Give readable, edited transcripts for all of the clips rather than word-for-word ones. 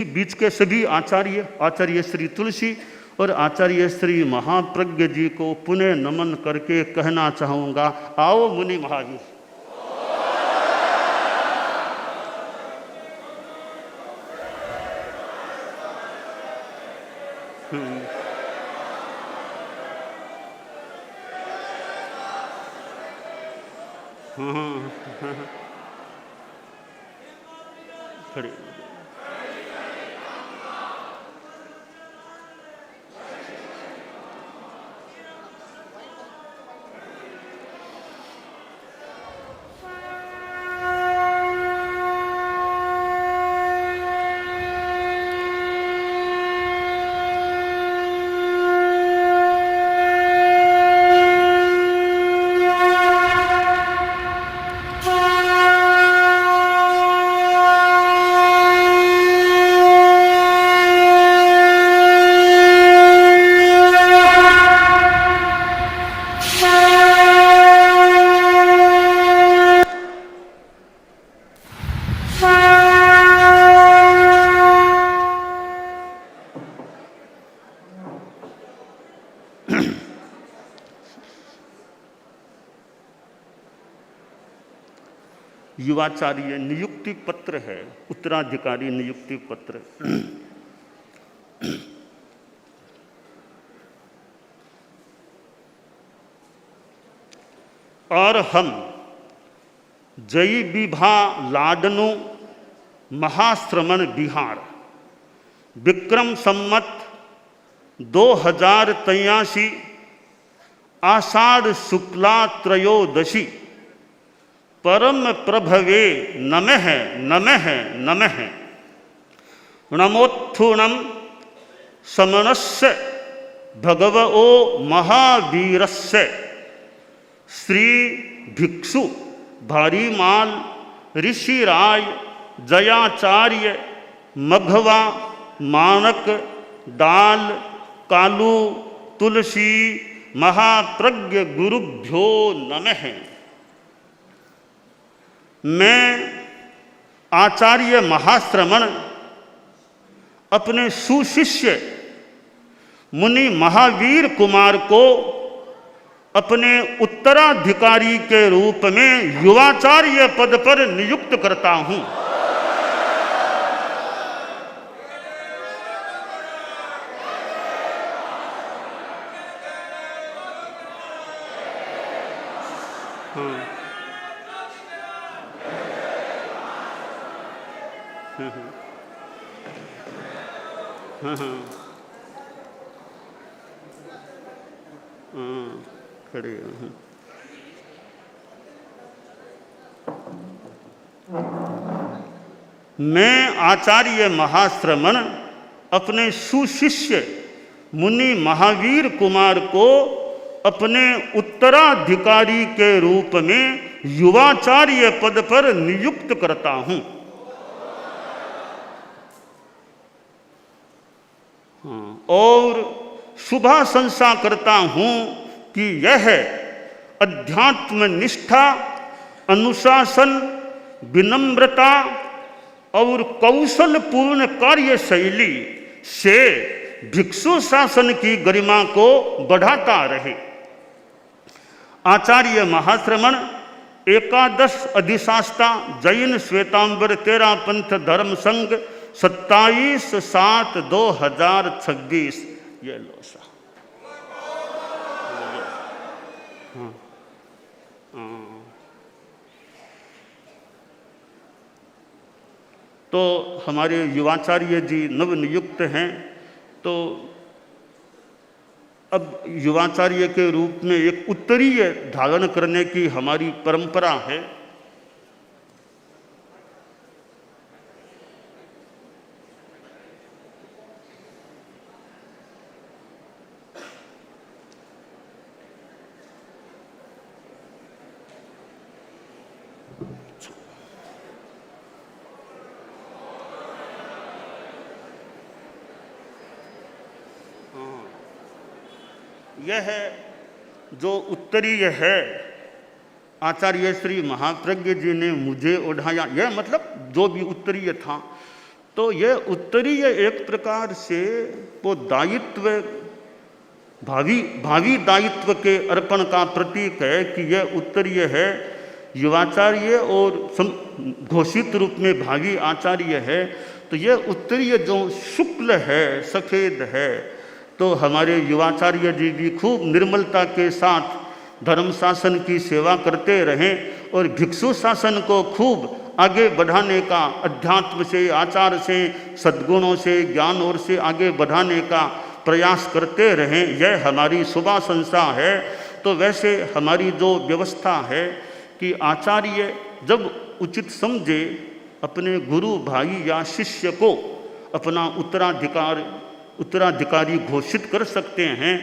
बीच के सभी आचार्य, आचार्य श्री तुलसी और आचार्य श्री महाप्रज्ञ जी को पुनः नमन करके कहना चाहूँगा, आओ मुनि महावीर। खड़े युवाचार्य नियुक्ति पत्र है, उत्तराधिकारी नियुक्ति पत्र। और हम जय विभा लाडनु महाश्रमण बिहार विक्रम संमत 2083 आषाढ़ शुक्ला त्रयोदशी परम प्रभवे नमः नमः नमः नमोत्थुणम समनस्य भगवो महावीरस्य श्री भिक्षु भारीमाल ऋषिराय जयाचार्य मघवा मानक दाल कालू तुलसी महाप्रज्ञ गुरुभ्यो नमः। मैं आचार्य महाश्रमण अपने सुशिष्य मुनि महावीर कुमार को अपने उत्तराधिकारी के रूप में युवाचार्य पद पर नियुक्त करता हूं। खड़े मैं आचार्य महाश्रमण अपने सुशिष्य मुनि महावीर कुमार को अपने उत्तराधिकारी के रूप में युवाचार्य पद पर नियुक्त करता हूं। और शुभाशंसा करता हूं कि यह अध्यात्म निष्ठा, अनुशासन, विनम्रता और कौशल पूर्ण कार्य शैली से भिक्षु शासन की गरिमा को बढ़ाता रहे। आचार्य महाश्रमण एकादश अधिशास्ता जैन श्वेतांबर तेरा पंथ धर्म संघ 27/7/2026। ये लो सा। तो हमारे युवाचार्य जी नवनियुक्त हैं। तो अब युवाचार्य के रूप में एक उत्तरीय धारण करने की हमारी परंपरा है। यह जो उत्तरीय है आचार्य श्री महाप्रज्ञ जी ने मुझे ओढ़ाया, यह मतलब जो भी उत्तरीय था। तो ये उत्तरीय एक प्रकार से वो दायित्व, भावी दायित्व के अर्पण का प्रतीक है कि यह उत्तरीय है, युवाचार्य और घोषित रूप में भावी आचार्य है। तो यह उत्तरीय जो शुक्ल है, सफ़ेद है, तो हमारे युवाचार्य जी भी खूब निर्मलता के साथ धर्म शासन की सेवा करते रहें और भिक्षु शासन को खूब आगे बढ़ाने का, अध्यात्म से, आचार से, सद्गुणों से, ज्ञान और से आगे बढ़ाने का प्रयास करते रहें। यह हमारी शुभाशंसा है। तो वैसे हमारी जो व्यवस्था है कि आचार्य जब उचित समझे अपने गुरु भाई या शिष्य को अपना उत्तराधिकारी घोषित कर सकते हैं,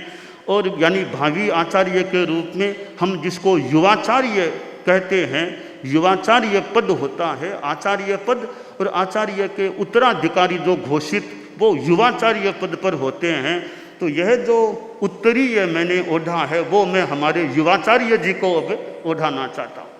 और यानी भावी आचार्य के रूप में हम जिसको युवाचार्य कहते हैं, युवाचार्य पद होता है आचार्य पद, और आचार्य के उत्तराधिकारी जो घोषित वो युवाचार्य पद पर होते हैं। तो यह जो उत्तरीय मैंने ओढ़ा है वो मैं हमारे युवाचार्य जी को अब ओढ़ाना चाहता हूँ।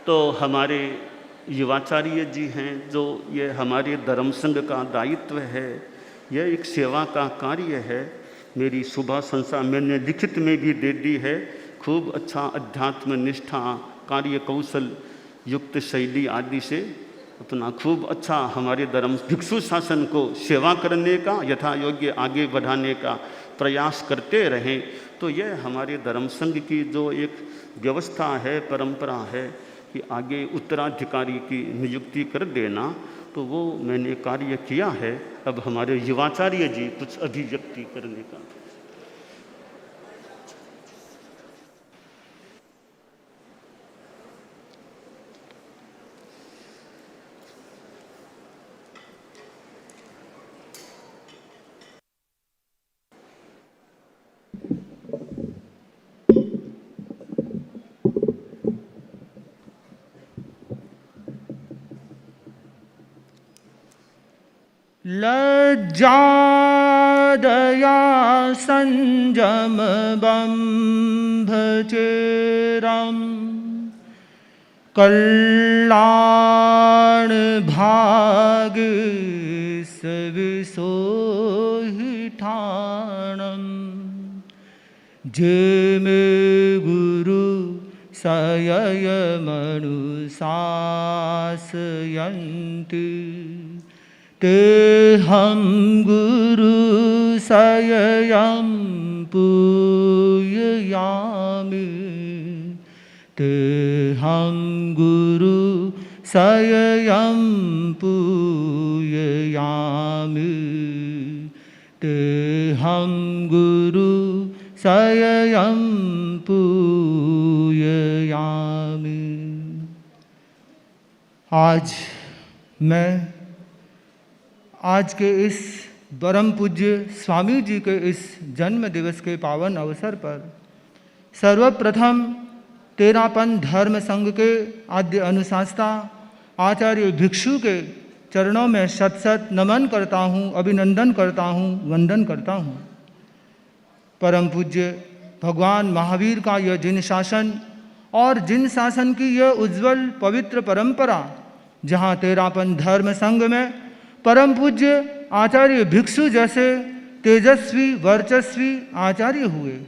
तो हमारे युवाचार्य जी हैं, जो ये हमारे धर्म संघ का दायित्व है, यह एक सेवा का कार्य है। मेरी शुभ संस्था मैंने लिखित में भी दे दी है। खूब अच्छा अध्यात्म निष्ठा, कार्य कौशल युक्त शैली आदि से अपना खूब अच्छा हमारे धर्म भिक्षु शासन को सेवा करने का, यथा योग्य आगे बढ़ाने का प्रयास करते रहें। तो यह हमारे धर्म संघ की जो एक व्यवस्था है, परंपरा है कि आगे उत्तराधिकारी की नियुक्ति कर देना, तो वो मैंने कार्य किया है। अब हमारे युवाचार्य जी कुछ अभिव्यक्ति करने का। लज्जा दया संयम बंभ चेरम कल्याण भाग सब सोहि ठाणम जिम गुरु सयय मनुशासयन्ति ते हम गुरु सययं पूजयामि। ते हम गुरु सययं पूजयामि। ते हम गुरु सययं पूजयामि। आज के इस परम पूज्य स्वामी जी के इस जन्म दिवस के पावन अवसर पर सर्वप्रथम तेरापन धर्म संघ के आद्य अनुशासता आचार्य भिक्षु के चरणों में शत शत नमन करता हूँ, अभिनंदन करता हूँ, वंदन करता हूँ। परम पूज्य भगवान महावीर का यह जिन शासन और जिन शासन की यह उज्जवल पवित्र परंपरा, जहाँ तेरापन धर्म संघ में परम पूज्य आचार्य भिक्षु जैसे तेजस्वी वर्चस्वी आचार्य हुए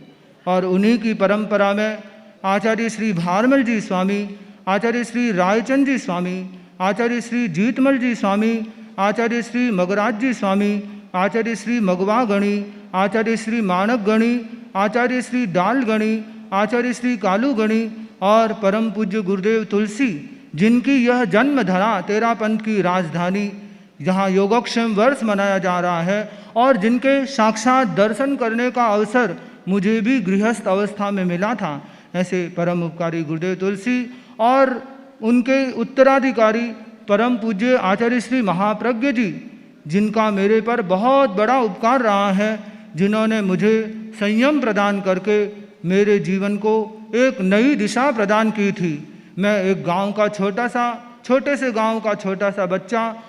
और उन्हीं की परंपरा में आचार्य श्री भारमल जी स्वामी, आचार्य श्री रायचंद जी स्वामी, आचार्य श्री जीतमल जी स्वामी, आचार्य श्री मगराज जी स्वामी, आचार्य श्री मगवा गणी, आचार्य श्री मानक गणी, आचार्य श्री डाल गणी, आचार्य श्री कालू गणी और परम पूज्य गुरुदेव तुलसी, जिनकी यह जन्मधरा तेरापंथ की राजधानी, जहाँ योगक्षेम वर्ष मनाया जा रहा है और जिनके साक्षात दर्शन करने का अवसर मुझे भी गृहस्थ अवस्था में मिला था, ऐसे परम उपकारी गुरुदेव तुलसी और उनके उत्तराधिकारी परम पूज्य आचार्य श्री महाप्रज्ञ जी, जिनका मेरे पर बहुत बड़ा उपकार रहा है, जिन्होंने मुझे संयम प्रदान करके मेरे जीवन को एक नई दिशा प्रदान की थी। मैं एक गांव का छोटे से गांव का छोटा सा बच्चा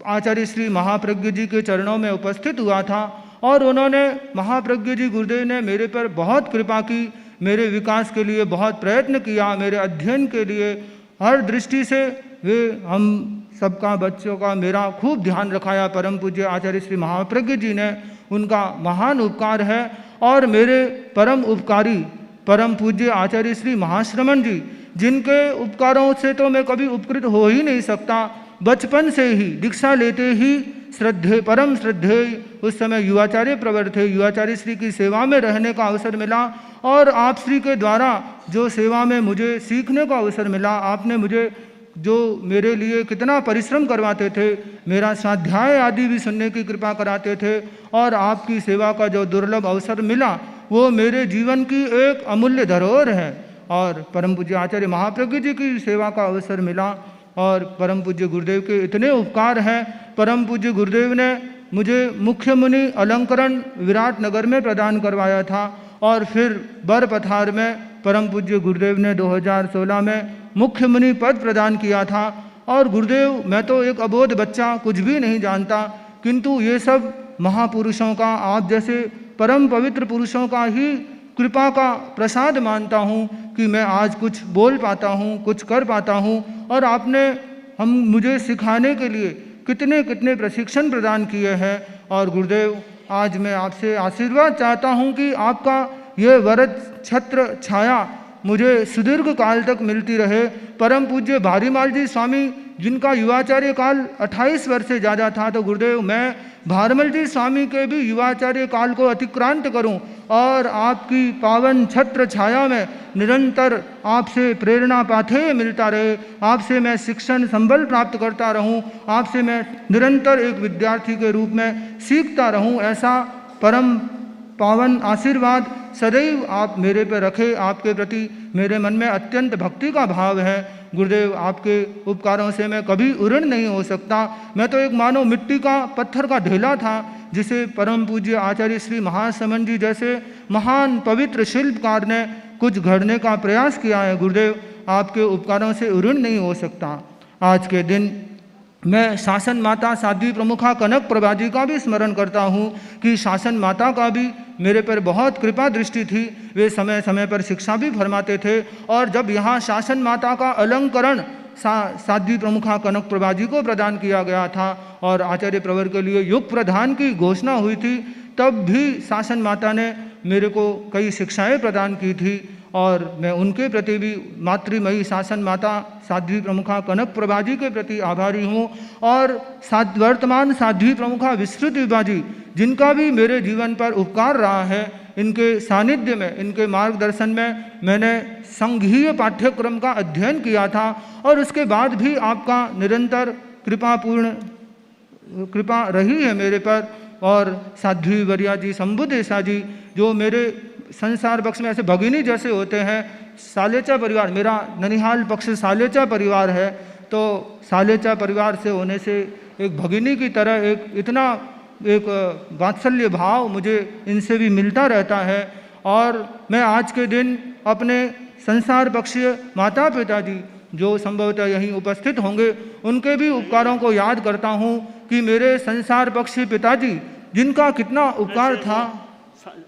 आचार्य श्री महाप्रज्ञ जी के चरणों में उपस्थित हुआ था और उन्होंने महाप्रज्ञ जी गुरुदेव ने मेरे पर बहुत कृपा की, मेरे विकास के लिए बहुत प्रयत्न किया, मेरे अध्ययन के लिए हर दृष्टि से वे हम सबका बच्चों का मेरा खूब ध्यान रखाया। परम पूज्य आचार्य श्री महाप्रज्ञ जी ने, उनका महान उपकार है। और मेरे परम उपकारी परम पूज्य आचार्य श्री महाश्रमण जी, जिनके उपकारों से तो मैं कभी उपकृत हो ही नहीं सकता। बचपन से ही दीक्षा लेते ही परम श्रद्धेय उस समय युवाचार्य प्रवर थे, युवाचार्य श्री की सेवा में रहने का अवसर मिला और आप श्री के द्वारा जो सेवा में मुझे सीखने का अवसर मिला, आपने मुझे जो मेरे लिए कितना परिश्रम करवाते थे, मेरा स्वाध्याय आदि भी सुनने की कृपा कराते थे और आपकी सेवा का जो दुर्लभ अवसर मिला वो मेरे जीवन की एक अमूल्य धरोहर है। और परम पूज्य आचार्य महाप्रज्ञ जी की सेवा का अवसर मिला और परम पूज्य गुरुदेव के इतने उपकार हैं। परम पूज्य गुरुदेव ने मुझे मुख्य मुनि अलंकरण विराटनगर में प्रदान करवाया था और फिर बरपथार में परम पूज्य गुरुदेव ने 2016 में मुख्य मुनि पद प्रदान किया था। और गुरुदेव, मैं तो एक अबोध बच्चा, कुछ भी नहीं जानता, किंतु ये सब महापुरुषों का, आप जैसे परम पवित्र पुरुषों का ही कृपा का प्रसाद मानता हूँ कि मैं आज कुछ बोल पाता हूँ, कुछ कर पाता हूँ। और आपने मुझे सिखाने के लिए कितने कितने प्रशिक्षण प्रदान किए हैं। और गुरुदेव, आज मैं आपसे आशीर्वाद चाहता हूँ कि आपका ये वरद छत्र छाया मुझे सुदीर्घ काल तक मिलती रहे। परम पूज्य भारीमाल जी स्वामी, जिनका युवाचार्य काल 28 वर्ष से ज़्यादा था, तो गुरुदेव मैं भारमल जी स्वामी के भी युवाचार्य काल को अतिक्रांत करूं और आपकी पावन छत्र छाया में निरंतर आपसे प्रेरणा पाथेय मिलता रहे, आपसे मैं शिक्षण संबल प्राप्त करता रहूं, आपसे मैं निरंतर एक विद्यार्थी के रूप में सीखता रहूं। ऐसा परम पावन आशीर्वाद सदैव आप मेरे पर रखे। आपके प्रति मेरे मन में अत्यंत भक्ति का भाव है। गुरुदेव, आपके उपकारों से मैं कभी उऋण नहीं हो सकता। मैं तो एक मानो मिट्टी का पत्थर का ढेला था, जिसे परम पूज्य आचार्य श्री महाश्रमण जी जैसे महान पवित्र शिल्पकार ने कुछ गढ़ने का प्रयास किया है। गुरुदेव, आपके उपकारों से उऋण नहीं हो सकता। आज के दिन मैं शासन माता साध्वी प्रमुखा कनक प्रभा जी का भी स्मरण करता हूँ कि शासन माता का भी मेरे पर बहुत कृपा दृष्टि थी। वे समय समय पर शिक्षा भी फरमाते थे और जब यहाँ शासन माता का अलंकरण साध्वी प्रमुखा कनक प्रभा जी को प्रदान किया गया था और आचार्य प्रवर के लिए युग प्रदान की घोषणा हुई थी, तब भी शासन माता ने मेरे को कई शिक्षाएं प्रदान की थी और मैं उनके प्रति भी मातृमयी शासन माता साध्वी प्रमुखा कनक प्रभा जी के प्रति आभारी हूँ। और वर्तमान साध्वी प्रमुखा विस्तृत विभा जी, जिनका भी मेरे जीवन पर उपकार रहा है, इनके सानिध्य में, इनके मार्गदर्शन में मैंने संघीय पाठ्यक्रम का अध्ययन किया था और उसके बाद भी आपका निरंतर कृपा रही है मेरे पर। और साध्वी वरिया जी, शंभुदेशा जी, जो मेरे संसार पक्ष में ऐसे भगिनी जैसे होते हैं। सालेचा परिवार, मेरा ननिहाल पक्ष सालेचा परिवार है, तो सालेचा परिवार से होने से एक भगिनी की तरह एक इतना एक वात्सल्य भाव मुझे इनसे भी मिलता रहता है। और मैं आज के दिन अपने संसार पक्षीय माता पिता जी जो संभवतः यहीं उपस्थित होंगे, उनके भी उपकारों को याद करता हूँ कि मेरे संसार पक्षी पिताजी जिनका कितना उपकार था।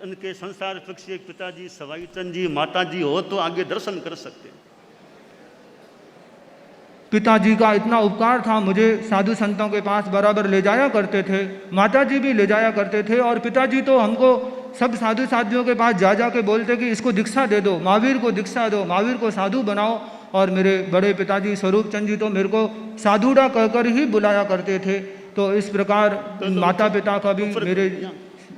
उनके संसार पक्षी पिताजी सवाई चंद जी, माता जी हो तो आगे दर्शन कर सकते हैं। पिताजी का इतना उपकार था, मुझे साधु संतों के पास बराबर ले जाया करते थे, माताजी भी ले जाया करते थे। और पिताजी तो हमको सब साधु साधियों के पास जा के बोलते कि इसको दीक्षा दे दो, महावीर को दीक्षा दो, महावीर को साधु बनाओ। और मेरे बड़े पिताजी स्वरूप चंद जी तो मेरे को साधुड़ा कहकर ही बुलाया करते थे। तो इस प्रकार माता पिता का भी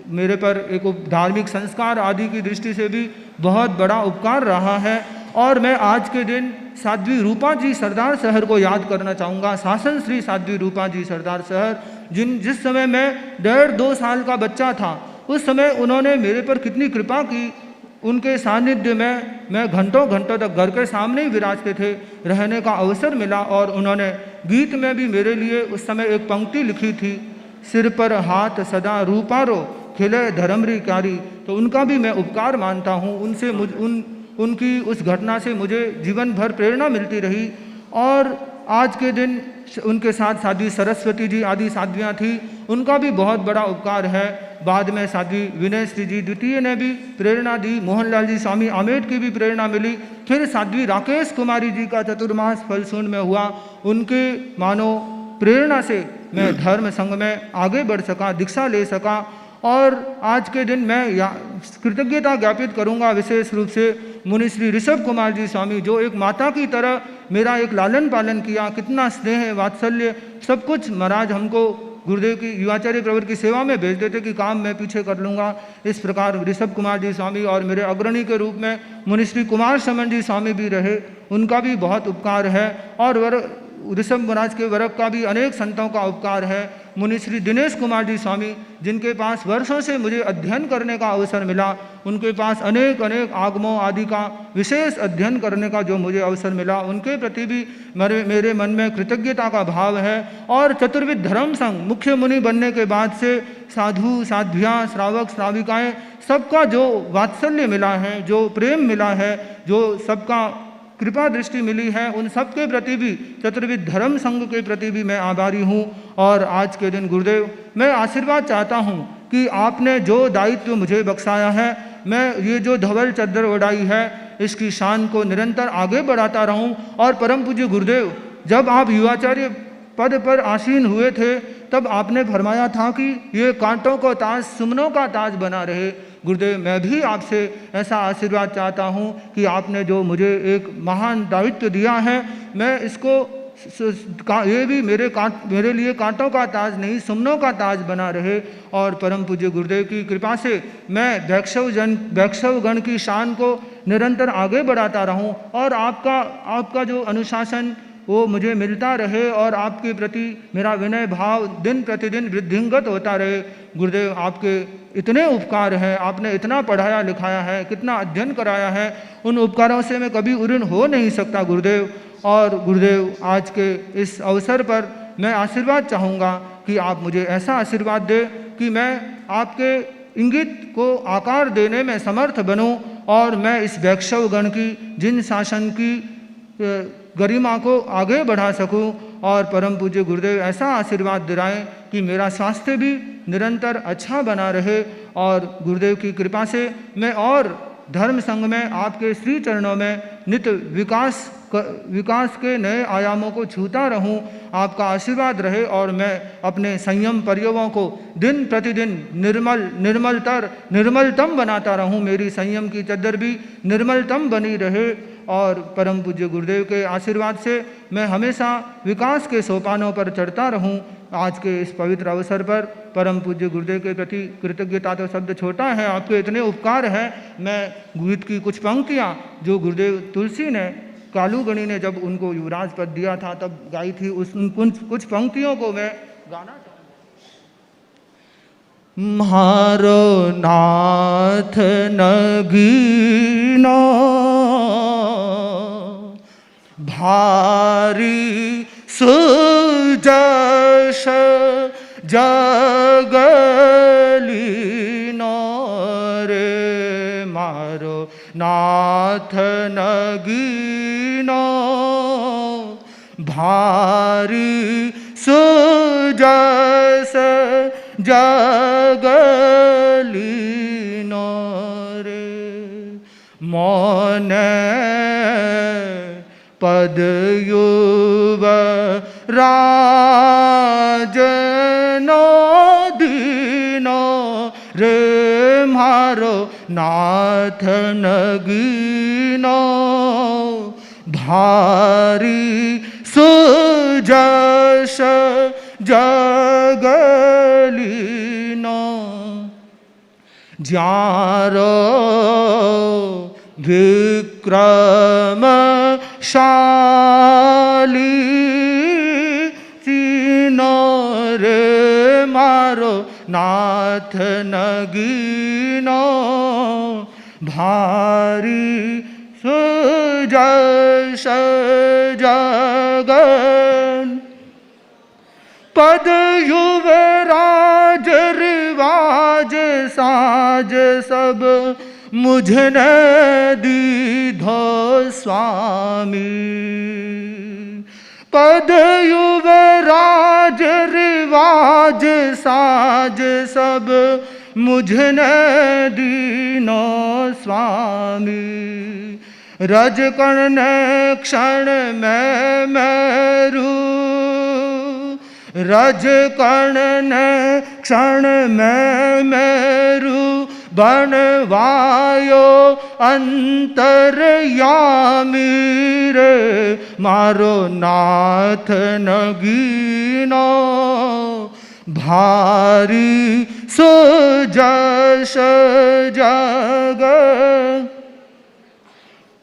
मेरे पर एक धार्मिक संस्कार आदि की दृष्टि से भी बहुत बड़ा उपकार रहा है। और मैं आज के दिन साध्वी रूपा जी सरदार शहर को याद करना चाहूँगा। शासन श्री साध्वी रूपा जी सरदार शहर, जिस समय मैं 1.5-2 साल का बच्चा था, उस समय उन्होंने मेरे पर कितनी कृपा की। उनके सानिध्य में मैं घंटों घंटों तक घर के सामने ही विराजते थे, रहने का अवसर मिला। और उन्होंने गीत में भी मेरे लिए उस समय एक पंक्ति लिखी थी, सिर पर हाथ सदा रूपारो खिले धर्मरी क्यारी। तो उनका भी मैं उपकार मानता हूँ। उनसे उनकी उस घटना से मुझे जीवन भर प्रेरणा मिलती रही। और आज के दिन उनके साथ साध्वी सरस्वती जी आदि साध्वियाँ थी, उनका भी बहुत बड़ा उपकार है। बाद में साध्वी विनय श्री जी द्वितीय ने भी प्रेरणा दी, मोहनलाल जी स्वामी आमेट की भी प्रेरणा मिली। फिर साध्वी राकेश कुमारी जी का चतुर्मास फलसून में हुआ, उनके मानो प्रेरणा से मैं धर्म संघ में आगे बढ़ सका, दीक्षा ले सका। और आज के दिन मैं कृतज्ञता ज्ञापित करूंगा विशेष रूप से मुनि श्री ऋषभ कुमार जी स्वामी, जो एक माता की तरह मेरा एक लालन पालन किया। कितना स्नेह वात्सल्य सब कुछ महाराज हमको गुरुदेव की युवाचार्य प्रवर की सेवा में भेज देते कि काम मैं पीछे कर लूँगा। इस प्रकार ऋषभ कुमार जी स्वामी और मेरे अग्रणी के रूप में मुनि श्री कुमार समन जी स्वामी भी रहे, उनका भी बहुत उपकार है। और ऋषभ महाराज के वर्ग का भी अनेक संतों का उपकार है। मुनि श्री दिनेश कुमार जी स्वामी, जिनके पास वर्षों से मुझे अध्ययन करने का अवसर मिला, उनके पास अनेक आगमों आदि का विशेष अध्ययन करने का जो मुझे अवसर मिला, उनके प्रति भी मेरे मन में कृतज्ञता का भाव है। और चतुर्विध धर्म संघ मुख्य मुनि बनने के बाद से साधु साध्वियाँ, श्रावक श्राविकाएँ, सबका जो वात्सल्य मिला है, जो प्रेम मिला है, जो सबका कृपा दृष्टि मिली है, उन सब के प्रति भी, चतुर्विध धर्म संघ के प्रति भी मैं आभारी हूँ। और आज के दिन गुरुदेव, मैं आशीर्वाद चाहता हूँ कि आपने जो दायित्व मुझे बख्शाया है, मैं ये जो धवल चद्दर ओढ़ाई है, इसकी शान को निरंतर आगे बढ़ाता रहूँ। और परम पूज्य गुरुदेव, जब आप युवाचार्य पद पर आसीन हुए थे, तब आपने फरमाया था कि ये कांटों को ताज सुमनों का ताज बना रहे। गुरुदेव, मैं भी आपसे ऐसा आशीर्वाद चाहता हूँ कि आपने जो मुझे एक महान दायित्व दिया है, मैं इसको ये भी मेरे लिए कांटों का ताज नहीं, सुमनों का ताज बना रहे। और परम पूज्य गुरुदेव की कृपा से मैं वैष्णवगण की शान को निरंतर आगे बढ़ाता रहूं। और आपका जो अनुशासन वो मुझे मिलता रहे, और आपके प्रति मेरा विनय भाव दिन प्रतिदिन वृद्धिंगत होता रहे। गुरुदेव, आपके इतने उपकार हैं, आपने इतना पढ़ाया लिखाया है, कितना अध्ययन कराया है, उन उपकारों से मैं कभी ऋणी हो नहीं सकता गुरुदेव। और गुरुदेव, आज के इस अवसर पर मैं आशीर्वाद चाहूँगा कि आप मुझे ऐसा आशीर्वाद दें कि मैं आपके इंगित को आकार देने में समर्थ बनूं, और मैं इस वैष्णवगण की जिन शासन की गरिमा को आगे बढ़ा सकूं। और परम पूज्य गुरुदेव ऐसा आशीर्वाद दिलाएं कि मेरा स्वास्थ्य भी निरंतर अच्छा बना रहे। और गुरुदेव की कृपा से मैं और धर्म संघ में आपके श्री चरणों में नित्य विकास के नए आयामों को छूता रहूं। आपका आशीर्वाद रहे, और मैं अपने संयम पर्यवों को दिन प्रतिदिन निर्मलतम बनाता रहूं। मेरी संयम की चद्दर भी निर्मलतम बनी रहे। और परम पूज्य गुरुदेव के आशीर्वाद से मैं हमेशा विकास के सोपानों पर चढ़ता रहूं। आज के इस पवित्र अवसर पर परम पूज्य गुरुदेव के प्रति कृतज्ञता तो शब्द छोटा है, आपके इतने उपकार हैं। मैं गीत की कुछ पंक्तियाँ जो गुरुदेव तुलसी ने, कालूगणी ने जब उनको युवराज पद दिया था तब गाई थी, कुछ पंक्तियों को मैं गाना चाहूँगा। म्हारो नाथ नगीनो भारी सुजस जग नाथ नगीनो भारी सुजस जगलीनो रे मौन पद युव राजनो दीनो रे मारो नाथ नगीनो भारी सुजस जगलीनो जारो विक्रमशाली तीनो रे मारो नाथ नगीनो भारी सुजस जगन पद युवराज रिवाज साज सब मुझने दीधो स्वामी पद युवराज रिवाज साज सब मुझने दीनो स्वामी रजकर्ण क्षण में मेरू रजकर्ण क्षण में मेरू बनवायो अंतरयामी रे मारो नाथ नगीनो भारी सुजस जग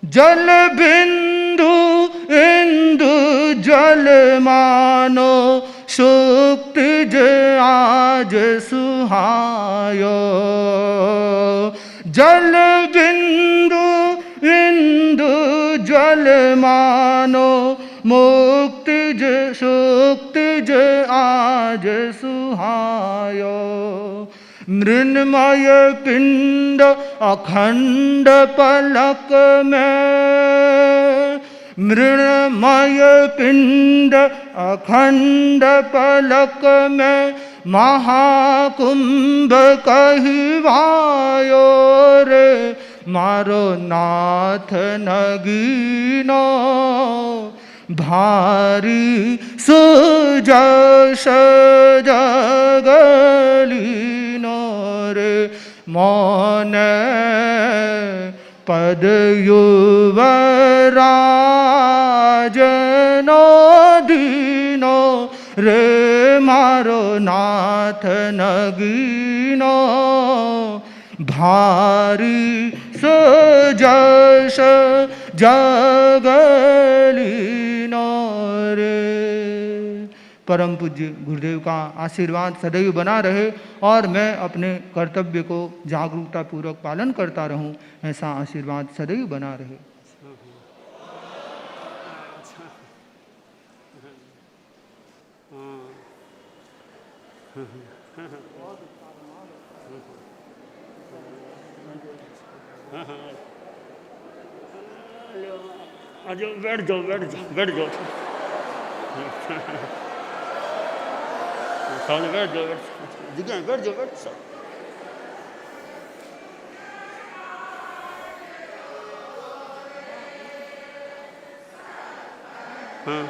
जल बिंदु इंदु जल मानो सुक्तिज आज सुहायो जल बिंदु इंदु जल मानो मुक्तिज सुक्तिज आज सुहायो मृण्मय पिंड अखंड पलक में मृण्मय पिंड अखंड पलक में महाकुंभ कहवायो रे मारो नाथ नगीनो भारी सुजस जगलीनो रे मौन पद युवराजनो दीनो रे मारो नाथ नगीनो भारी सुजस जगलीनो रे। परम पूज्य गुरुदेव का आशीर्वाद सदैव बना रहे और मैं अपने कर्तव्य को जागरूकता पूर्वक पालन करता रहूं, ऐसा आशीर्वाद सदैव बना रहे। बैठ जाओ बैठ जाओ बैठ जाओ सामने बैठ जाओ बैठ जाओ बैठ जाओ बैठ जाओ। हाँ